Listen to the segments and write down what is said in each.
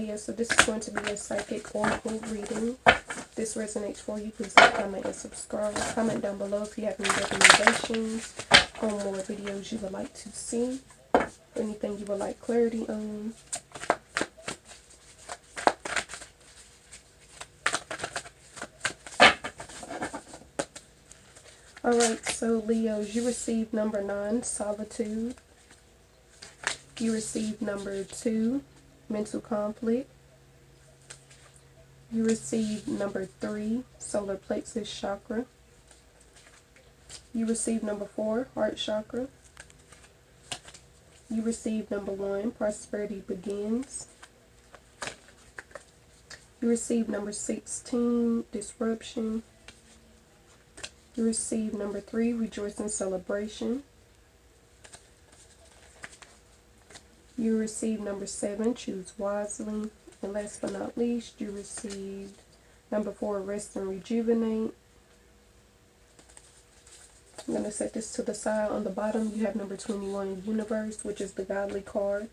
Leo, so this is going to be a psychic oracle reading. If this resonates for you, please like, comment, and subscribe. Comment down below if you have any recommendations on more videos you would like to see, or anything you would like clarity on. Alright, so Leos, you received number 9, solitude. You received number 2, mental conflict. You received number 3, solar plexus chakra. You received number 4, heart chakra. You received number 1, prosperity begins. You received number 16, disruption. You received number 3, rejoice and celebration. You received number 7, choose wisely. And last but not least, you received number 4, rest and rejuvenate. I'm going to set this to the side. On the bottom, you have number 21, universe, which is the godly card,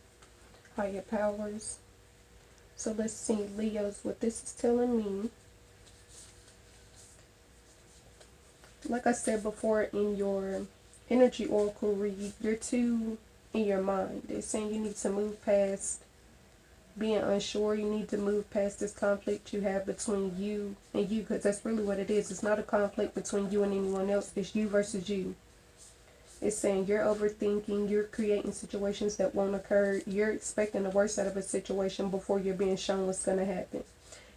higher powers. So let's see, Leos, what this is telling me. Like I said before in your energy oracle read, you're too in your mind. It's saying you need to move past being unsure. You need to move past this conflict you have between you and you, because that's really what it is. It's not a conflict between you and anyone else. It's you versus you. It's saying you're overthinking, you're creating situations that won't occur, you're expecting the worst out of a situation before you're being shown what's going to happen.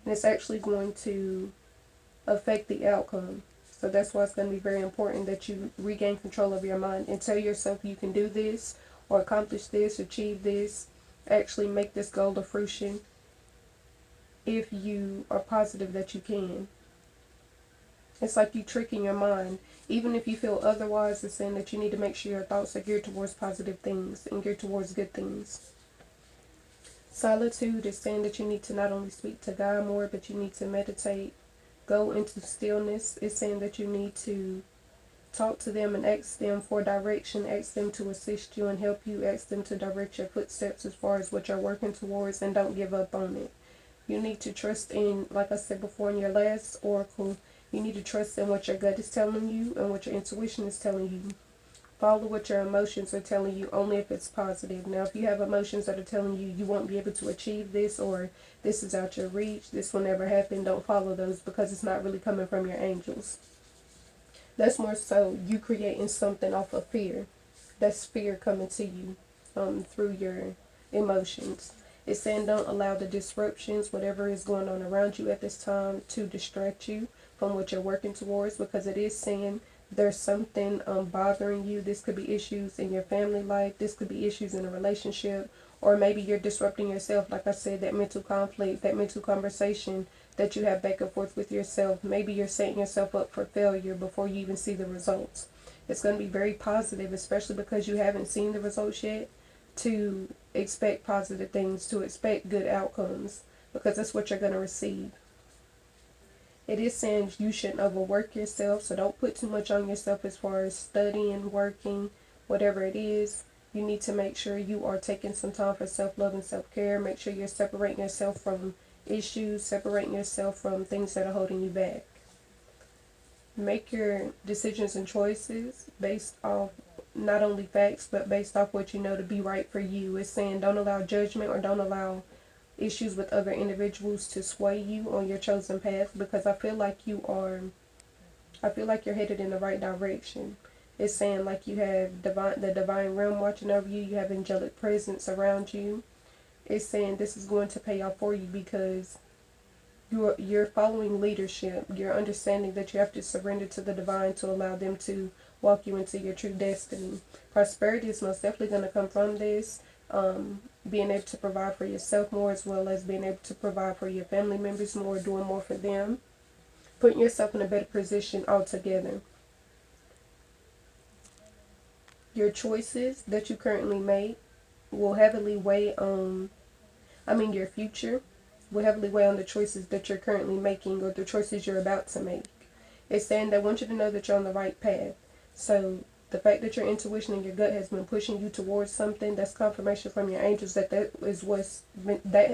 And it's actually going to affect the outcome. So that's why it's going to be very important that you regain control of your mind and tell yourself you can do this, or accomplish this, achieve this, actually make this goal to fruition if you are positive that you can. It's like you tricking your mind. Even if you feel otherwise, it's saying that you need to make sure your thoughts are geared towards positive things and geared towards good things. Solitude is saying that you need to not only speak to God more, but you need to meditate, go into stillness. It's saying that you need to talk to them and ask them for direction, ask them to assist you and help you, ask them to direct your footsteps as far as what you're working towards, and don't give up on it. You need to trust in, like I said before in your last oracle, you need to trust in what your gut is telling you and what your intuition is telling you. Follow what your emotions are telling you, only if it's positive. Now, if you have emotions that are telling you you won't be able to achieve this, or this is out your reach, this will never happen, don't follow those, because it's not really coming from your angels. That's more so you creating something off of fear. That's fear coming to you through your emotions. It's saying don't allow the disruptions, whatever is going on around you at this time, to distract you from what you're working towards, because it is saying there's something bothering you. This could be issues in your family life. This could be issues in a relationship. Or maybe you're disrupting yourself. Like I said, that mental conflict, that mental conversation that you have back and forth with yourself. Maybe you're setting yourself up for failure before you even see the results. It's going to be very positive, especially because you haven't seen the results yet, to expect positive things, to expect good outcomes, because that's what you're going to receive. It is saying you shouldn't overwork yourself, so don't put too much on yourself as far as studying, working, whatever it is. You need to make sure you are taking some time for self-love and self-care. Make sure you're separating yourself from issues, separating yourself from things that are holding you back. Make your decisions and choices based off not only facts, but based off what you know to be right for you. It's saying don't allow judgment, or don't allow issues with other individuals to sway you on your chosen path, because I feel like you're headed in the right direction. It's saying like you have the divine realm watching over you. You have angelic presence around you. It's saying this is going to pay off for you, because you're following leadership. You're understanding that you have to surrender to the divine to allow them to walk you into your true destiny. Prosperity is most definitely going to come from this. Being able to provide for yourself more, as well as being able to provide for your family members more, doing more for them. Putting yourself in a better position altogether. Your choices that you currently make will heavily weigh on, your future will heavily weigh on the choices that you're currently making, or the choices you're about to make. It's saying they want you to know that you're on the right path. So The fact that your intuition and your gut has been pushing you towards something, that's confirmation from your angels that that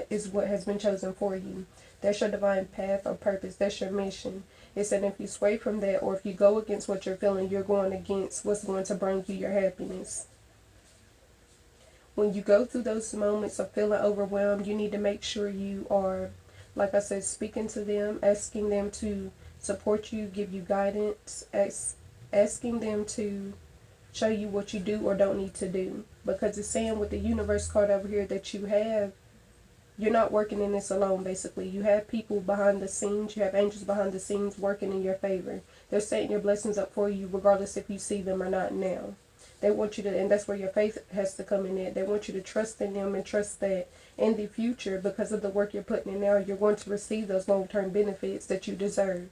is what has been chosen for you. That's your divine path or purpose. That's your mission. It's that if you sway from that, or if you go against what you're feeling, you're going against what's going to bring you your happiness. When you go through those moments of feeling overwhelmed, you need to make sure you are, like I said, speaking to them, asking them to support you, give you guidance, asking them to show you what you do or don't need to do. Because it's saying with the universe card over here that you're not working in this alone, basically. You have people behind the scenes. You have angels behind the scenes working in your favor. They're setting your blessings up for you regardless if you see them or not now. They want you to, and that's where your faith has to come in. They want you to trust in them and trust that in the future, because of the work you're putting in now, you're going to receive those long-term benefits that you deserve.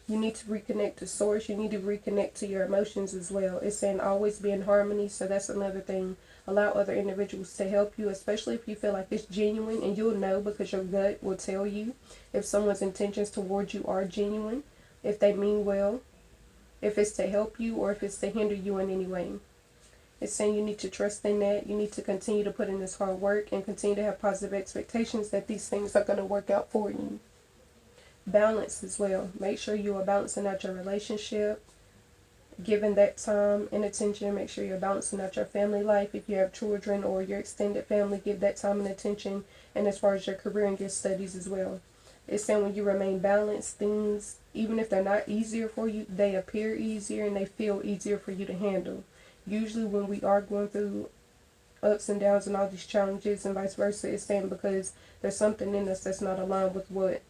You need to reconnect to source. You need to reconnect to your emotions as well. It's saying always be in harmony. So that's another thing. Allow other individuals to help you, especially if you feel like it's genuine. And you'll know because your gut will tell you if someone's intentions towards you are genuine, if they mean well, if it's to help you or if it's to hinder you in any way. It's saying you need to trust in that. You need to continue to put in this hard work and continue to have positive expectations that these things are going to work out for you. Balance as well. Make sure you are balancing out your relationship, giving that time and attention. Make sure you're balancing out your family life. If you have children or your extended family, give that time and attention. And as far as your career and your studies as well. It's saying when you remain balanced, things, even if they're not easier for you, they appear easier and they feel easier for you to handle. Usually when we are going through ups and downs and all these challenges and vice versa, it's saying because there's something in us that's not aligned with what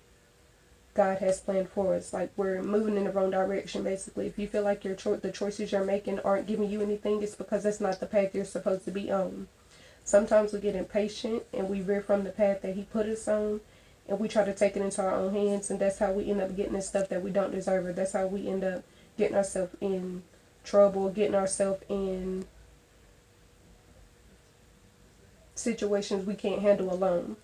God has planned for us. Like we're moving in the wrong direction, basically. If you feel like the choices you're making aren't giving you anything, it's because that's not the path you're supposed to be on. Sometimes we get impatient and we veer from the path that He put us on, and we try to take it into our own hands, and that's how we end up getting the stuff that we don't deserve, or that's how we end up getting ourselves in trouble, getting ourselves in situations we can't handle alone.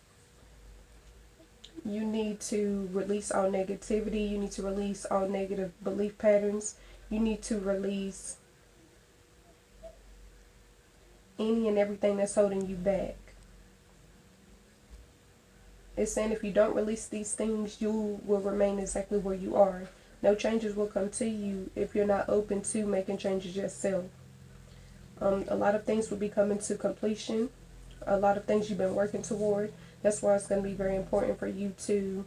You need to release all negativity. You need to release all negative belief patterns. You need to release any and everything that's holding you back. It's saying if you don't release these things, you will remain exactly where you are. No changes will come to you if you're not open to making changes yourself. A lot of things will be coming to completion. A lot of things you've been working toward. That's why it's going to be very important for you to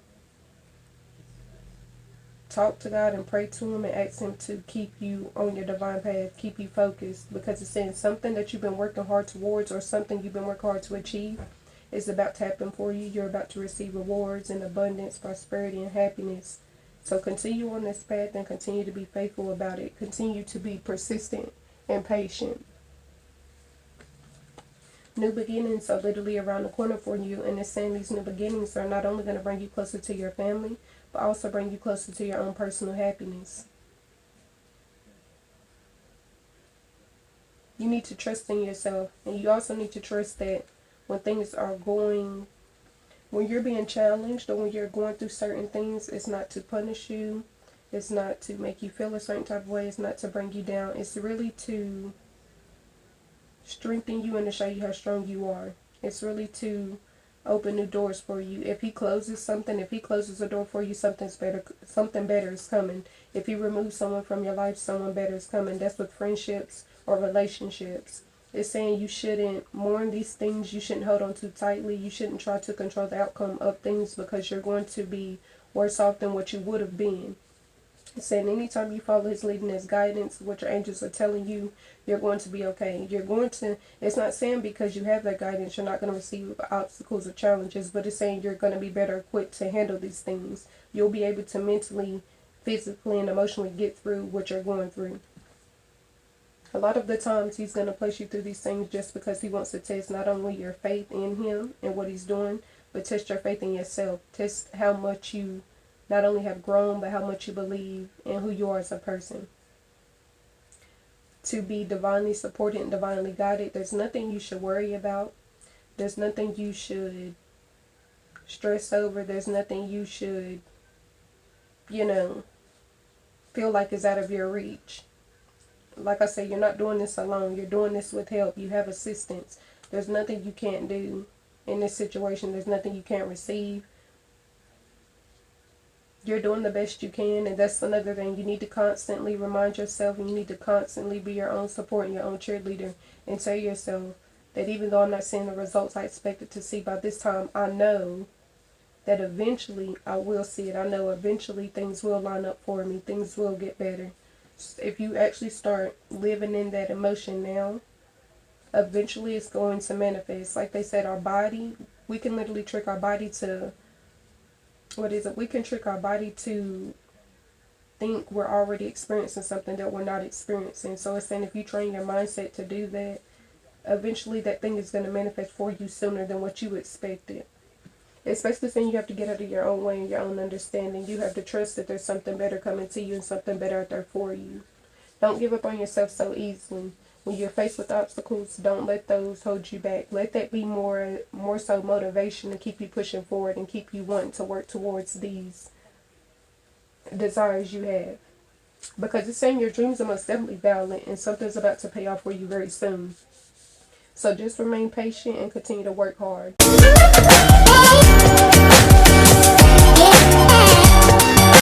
talk to God and pray to Him and ask Him to keep you on your divine path, keep you focused, because it's saying something that you've been working hard towards or something you've been working hard to achieve is about to happen for you. You're about to receive rewards and abundance, prosperity, and happiness. So continue on this path and continue to be faithful about it. Continue to be persistent and patient. New beginnings are literally around the corner for you, and it's saying these new beginnings are not only going to bring you closer to your family, but also bring you closer to your own personal happiness. You need to trust in yourself, and you also need to trust that when things are going, when you're being challenged or when you're going through certain things, it's not to punish you, it's not to make you feel a certain type of way, it's not to bring you down, it's really to strengthen you and to show you how strong you are. It's really to open new doors for you. If He closes something, if He closes a door for you, something better is coming. If He removes someone from your life, someone better is coming. That's with friendships or relationships. It's saying you shouldn't mourn these things. You shouldn't hold on too tightly. You shouldn't try to control the outcome of things, because you're going to be worse off than what you would have been. It's saying anytime you follow His leading, His guidance, what your angels are telling you, you're going to be okay. It's not saying because you have that guidance, you're not going to receive obstacles or challenges, but it's saying you're going to be better equipped to handle these things. You'll be able to mentally, physically, and emotionally get through what you're going through. A lot of the times He's going to place you through these things just because He wants to test not only your faith in Him and what He's doing, but test your faith in yourself. Test how much you not only have grown, but how much you believe in who you are as a person. To be divinely supported and divinely guided, there's nothing you should worry about. There's nothing you should stress over. There's nothing you should, feel like is out of your reach. Like I said, you're not doing this alone. You're doing this with help. You have assistance. There's nothing you can't do in this situation. There's nothing you can't receive. You're doing the best you can, and that's another thing. You need to constantly remind yourself, and you need to constantly be your own support and your own cheerleader, and tell yourself that even though I'm not seeing the results I expected to see by this time, I know that eventually I will see it. I know eventually things will line up for me. Things will get better. If you actually start living in that emotion now, eventually it's going to manifest. Like they said, our body, we can literally trick our body to, we can trick our body to think we're already experiencing something that we're not experiencing. So it's saying if you train your mindset to do that, eventually that thing is going to manifest for you sooner than what you expected. It's basically saying you have to get out of your own way and your own understanding. You have to trust that there's something better coming to you and something better out there for you. Don't give up on yourself so easily. When you're faced with obstacles, don't let those hold you back. Let that be more so motivation to keep you pushing forward and keep you wanting to work towards these desires you have. Because it's saying your dreams are most definitely valid and something's about to pay off for you very soon. So just remain patient and continue to work hard.